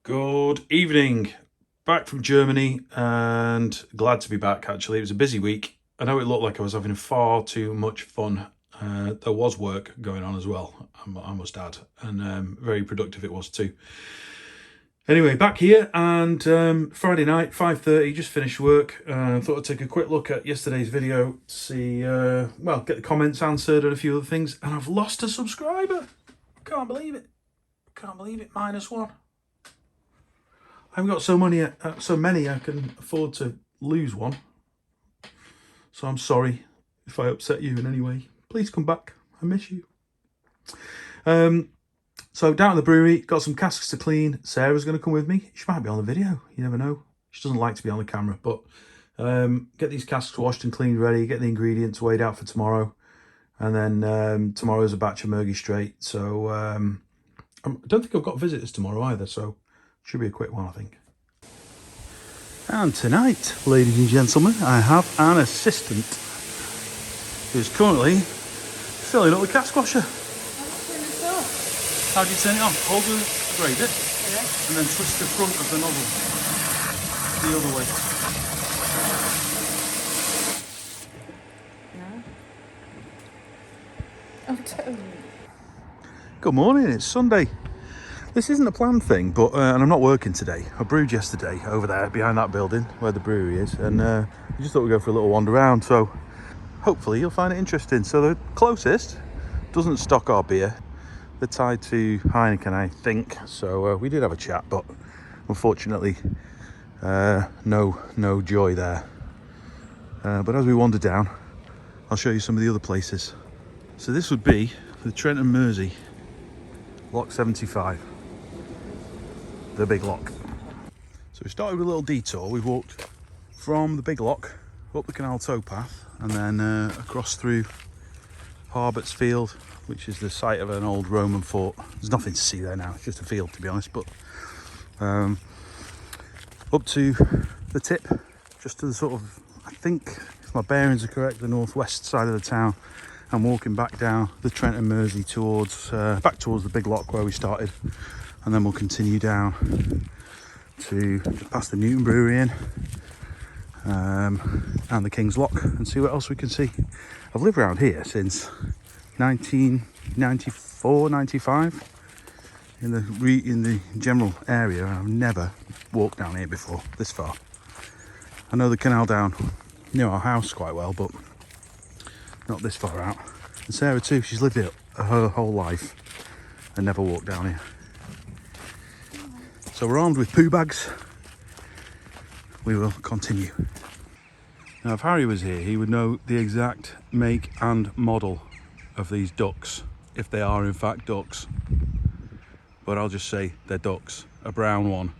Good evening. Back from Germany and glad to be back actually. It was a busy week. I know it looked like I was having far too much fun. There was work going on as well, I must add, and very productive it was too. Anyway, back here and Friday night, 5:30, just finished work. Thought I'd take a quick look at yesterday's video, see, well, get the comments answered and a few other things. And I've lost a subscriber. Can't believe it. Can't believe it, -1. I haven't got so many I can afford to lose one. So I'm sorry if I upset you in any way. Please come back. I miss you. So down at the brewery, got some casks to clean. Sarah's going to come with me. She might be on the video. You never know. She doesn't like to be on the camera, but get these casks washed and cleaned ready. Get the ingredients weighed out for tomorrow, and then tomorrow's a batch of Murgy Straight. So I don't think I've got visitors tomorrow either. So should be a quick one, I think. And tonight, ladies and gentlemen, I have an assistant who's currently filling up the cask washer. How do you turn it on? Hold the grade it, and then twist the front of the nozzle the other way. No. Oh, totally. Good morning, it's Sunday. This isn't a planned thing, but and I'm not working today. I brewed yesterday over there behind that building where the brewery is, and I just thought we'd go for a little wander around, so hopefully you'll find it interesting. So the closest doesn't stock our beer. They're tied to Heineken, I think, so we did have a chat, but unfortunately no joy there. But as we wander down, I'll show you some of the other places. So this would be the Trent and Mersey, lock 75. The big lock. So we started with a little detour. We've walked from the big lock up the canal towpath and then across through Harbert's Field, which is the site of an old Roman fort. There's nothing to see there now, it's just a field to be honest, but up to the tip, just to the sort of, I think if my bearings are correct, the northwest side of the town, and walking back down the Trent and Mersey towards back towards the big lock where we started, and then we'll continue down to past the Newton Brewery Inn and the King's Lock and see what else we can see. I've lived around here since 1994, 95 in the general area. I've never walked down here before this far. I know the canal down near our house quite well, but not this far out. And Sarah too, she's lived here her whole life and never walked down here. So we're armed with poo bags. We will continue. Now if Harry was here, he would know the exact make and model of these ducks, if they are in fact ducks. But I'll just say they're ducks, a brown one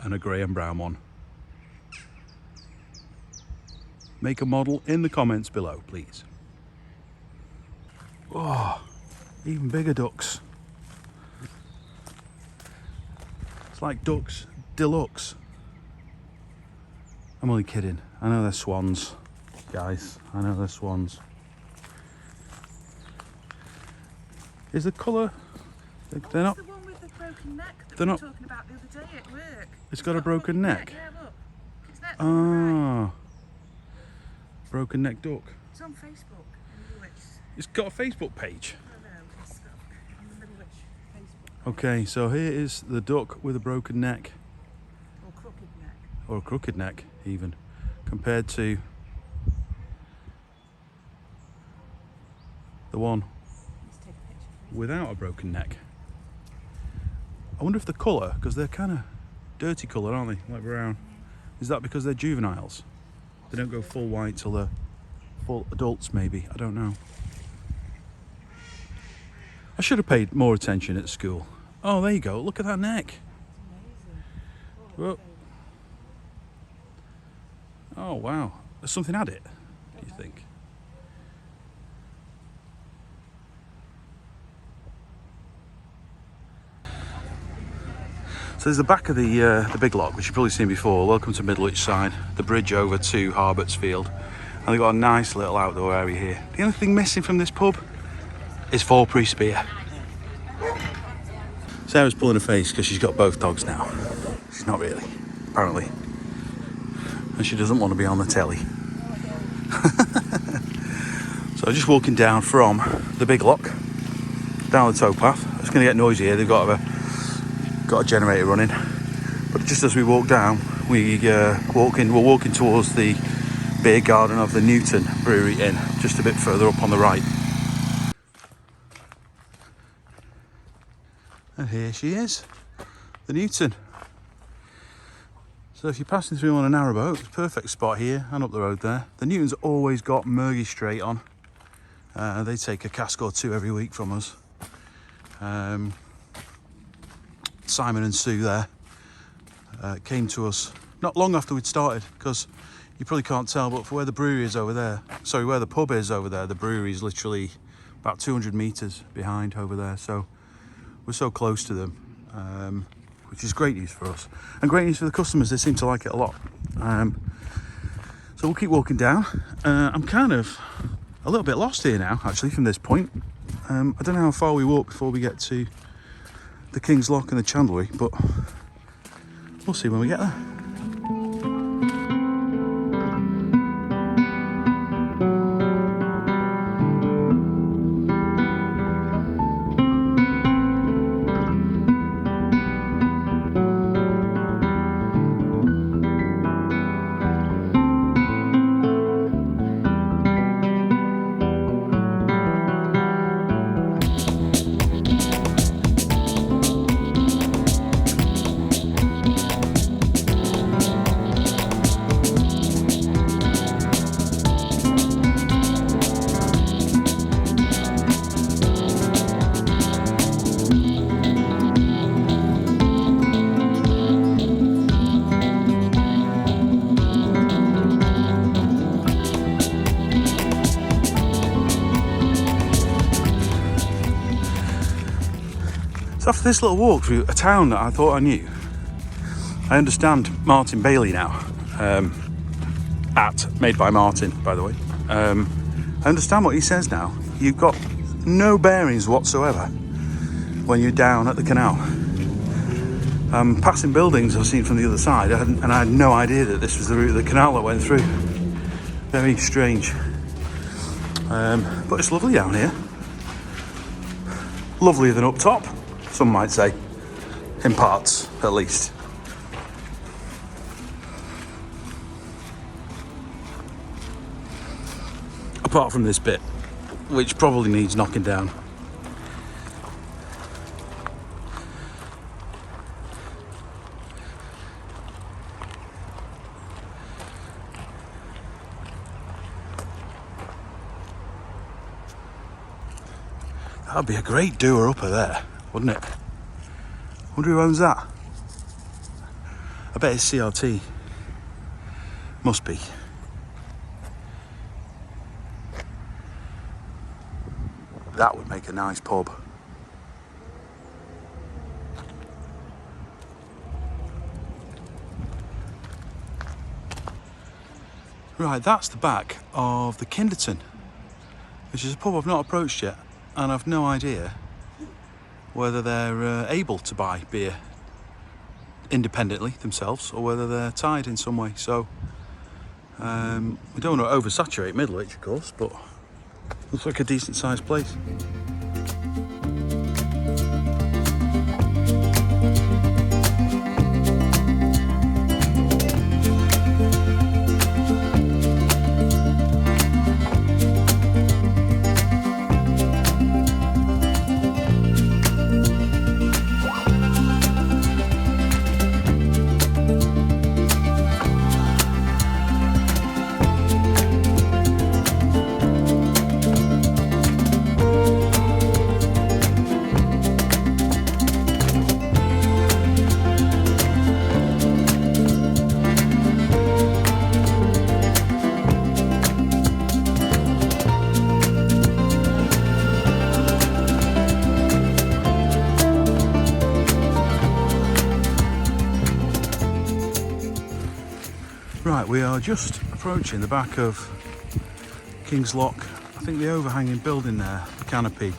and a grey and brown one. Make a model in the comments below, please. Oh, even bigger ducks. It's like ducks deluxe. I'm only kidding. I know they're swans, guys. I know they're swans. Is the colour? They're not. The one with the broken neck that they're we not. were talking about the other day at work. It's got a broken neck. Yeah, look. It's neck Ah, broken neck duck. It's on Facebook. It's got a Facebook page. No, it's on the Middlewich Facebook. Okay, so here is the duck with a broken neck, Or crooked neck. or a crooked neck even, compared to the one Let's take a picture. without a broken neck. I wonder if the colour, because they're kind of dirty colour, aren't they? Like brown. Is that because they're juveniles? They don't go full white till they're full adults, maybe. I don't know. I should have paid more attention at school. Oh, there you go. Look at that neck. Whoa. Oh, wow. There's something at it, do you think? So there's the back of the big lock, which you've probably seen before. Welcome to Middlewich Side, the bridge over to Harbert's Field. And they've got a nice little outdoor area here. The only thing missing from this pub is 4-piece beer. Sarah's pulling her face because she's got both dogs now. She's not really, apparently. And she doesn't want to be on the telly. So just walking down from the big lock, down the towpath. It's going to get noisy here. They've got a generator running. But just as we walk down, we're walking towards the beer garden of the Newton Brewery Inn, just a bit further up on the right. And here she is, the Newton. So if you're passing through on a narrowboat, it's a perfect spot here and up the road there. The Newton's always got Murgy straight on. They take a cask or two every week from us. Simon and Sue there came to us not long after we'd started, because you probably can't tell, but for where the brewery is over there, sorry, where the pub is over there, the brewery is literally about 200 metres behind over there. So we're so close to them, which is great news for us and great news for the customers. They seem to like it a lot. So we'll keep walking down. I'm kind of a little bit lost here now, actually, from this point. I don't know how far we walk before we get to the King's Lock and the Chandlery, but we'll see when we get there. So after this little walk through a town that I thought I knew, I understand Martin Bailey now. Made by Martin, by the way. I understand what he says now. You've got no bearings whatsoever when you're down at the canal. Passing buildings I've seen from the other side, and I had no idea that this was the route of the canal that went through. Very strange. But it's lovely down here. Lovelier than up top, some might say, in parts at least. Apart from this bit, which probably needs knocking down. That'd be a great doer-upper there, wouldn't it? Wonder who owns that? I bet it's CRT. Must be. That would make a nice pub. Right, that's the back of the Kinderton, which is a pub I've not approached yet, and I've no idea whether they're able to buy beer independently themselves or whether they're tied in some way. So we don't want to oversaturate Middlewich, of course, but looks like a decent sized place. Right, we are just approaching the back of King's Lock. I think the overhanging building there, the canopy,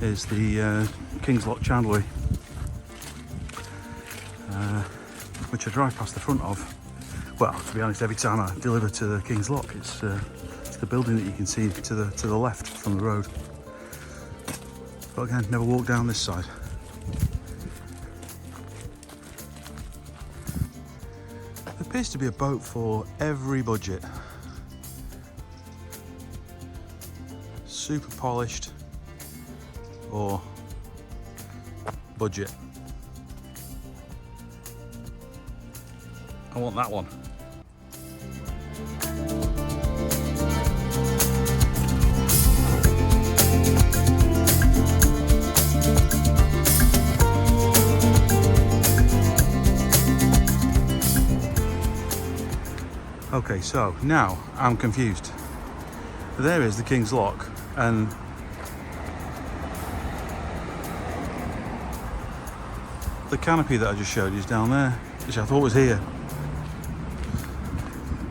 is the King's Lock Chandlery. which I drive past the front of. Well, to be honest, every time I deliver to the King's Lock, it's the building that you can see to the left from the road. But again, never walked down this side. There appears to be a boat for every budget. Super polished or budget. I want that one. Okay, so now I'm confused. There is the King's Lock, and the canopy that I just showed you is down there, which I thought was here.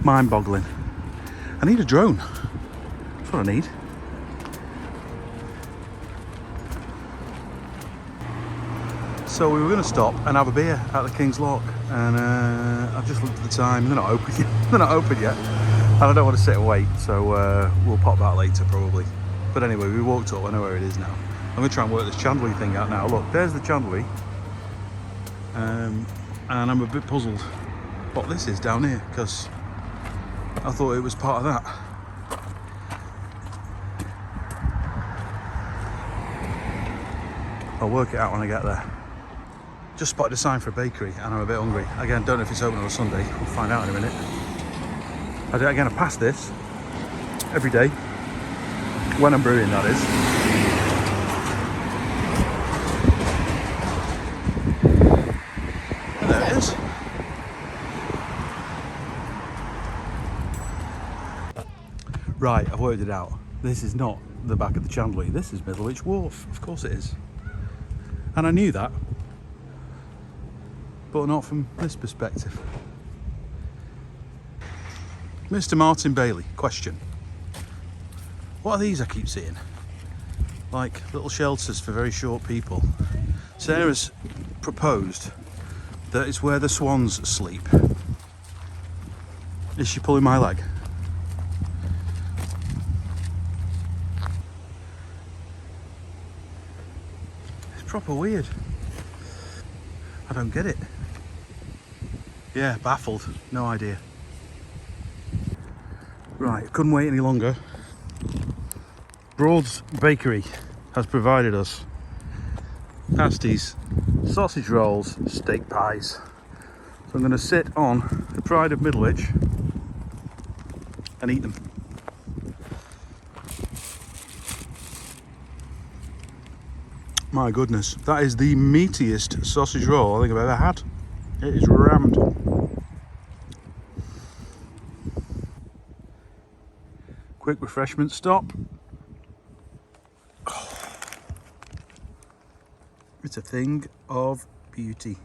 Mind-boggling. I need a drone. That's what I need. So we were going to stop and have a beer at the King's Lock, and I've just looked at the time. They're not open yet. They're not open yet, and I don't want to sit and wait. So we'll pop that later probably. But anyway, we walked up. I know where it is now. I'm going to try and work this chandelier thing out now. Look, there's the chandelier, and I'm a bit puzzled what this is down here, because I thought it was part of that. I'll work it out when I get there. Just spotted a sign for a bakery and I'm a bit hungry. Again, don't know if it's open on a Sunday. We'll find out in a minute. I pass this every day. When I'm brewing, that is. And there it is. Right, I've worked it out. This is not the back of the chandelier. This is Middlewich Wharf. Of course it is. And I knew that, but not from this perspective. Mr. Martin Bailey, question. What are these I keep seeing? Like little shelters for very short people. Sarah's proposed that it's where the swans sleep. Is she pulling my leg? Proper weird. I don't get it. Yeah, baffled. No idea. Right, couldn't wait any longer. Broad's Bakery has provided us pasties, sausage rolls, steak pies. So I'm going to sit on the pride of Middlewich and eat them. My goodness, that is the meatiest sausage roll I think I've ever had. It is rammed. Quick refreshment stop. Oh, it's a thing of beauty.